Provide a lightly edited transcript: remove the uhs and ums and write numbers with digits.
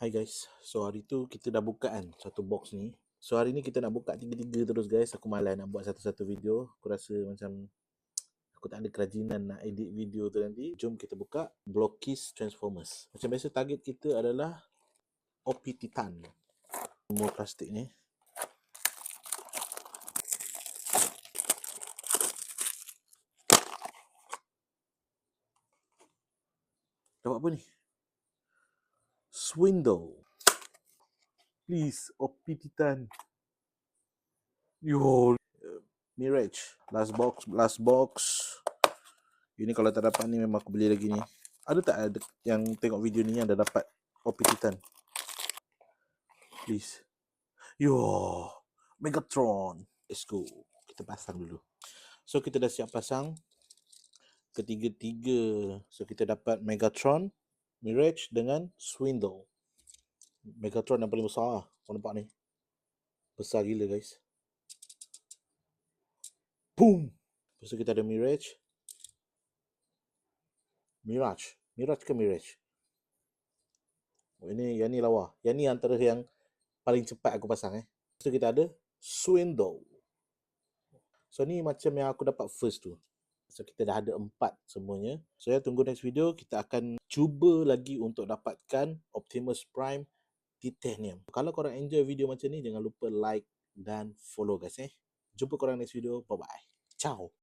Hai guys, so hari tu kita dah buka kan satu box ni. So hari ni kita nak buka tiga-tiga terus guys. Aku malas nak buat satu-satu video. Aku rasa macam aku tak ada kerajinan nak edit video tu nanti. Jom kita buka Blockist Transformers. Macam biasa target kita adalah OP Titan. Semua plastik ni. Dapat apa ni? Swindle. Please, OP Titan. Yo, Mirage. Last box. Ini kalau tak dapat ni memang aku beli lagi ni. Ada tak ada yang tengok video ni yang dah dapat OP Titan? Please. Yo, Megatron. Let's go. Kita pasang dulu. So kita dah siap pasang ketiga-tiga. So kita dapat Megatron, Mirage dengan Swindle. Megatron yang paling besar lah. Kau nampak ni? Besar gila guys. Boom. Lepas tu kita ada Mirage. Mirage ke Mirage? Oh, yang ni lawa. Yang ni antara yang paling cepat aku pasang Lepas tu kita ada Swindle. So ni macam yang aku dapat first tu. So kita dah ada 4 semuanya. So ya, tunggu next video. Kita akan cuba lagi untuk dapatkan Optimus Prime Titanium. Kalau korang enjoy video macam ni, jangan lupa like dan follow guys Jumpa korang next video. Bye bye. Ciao.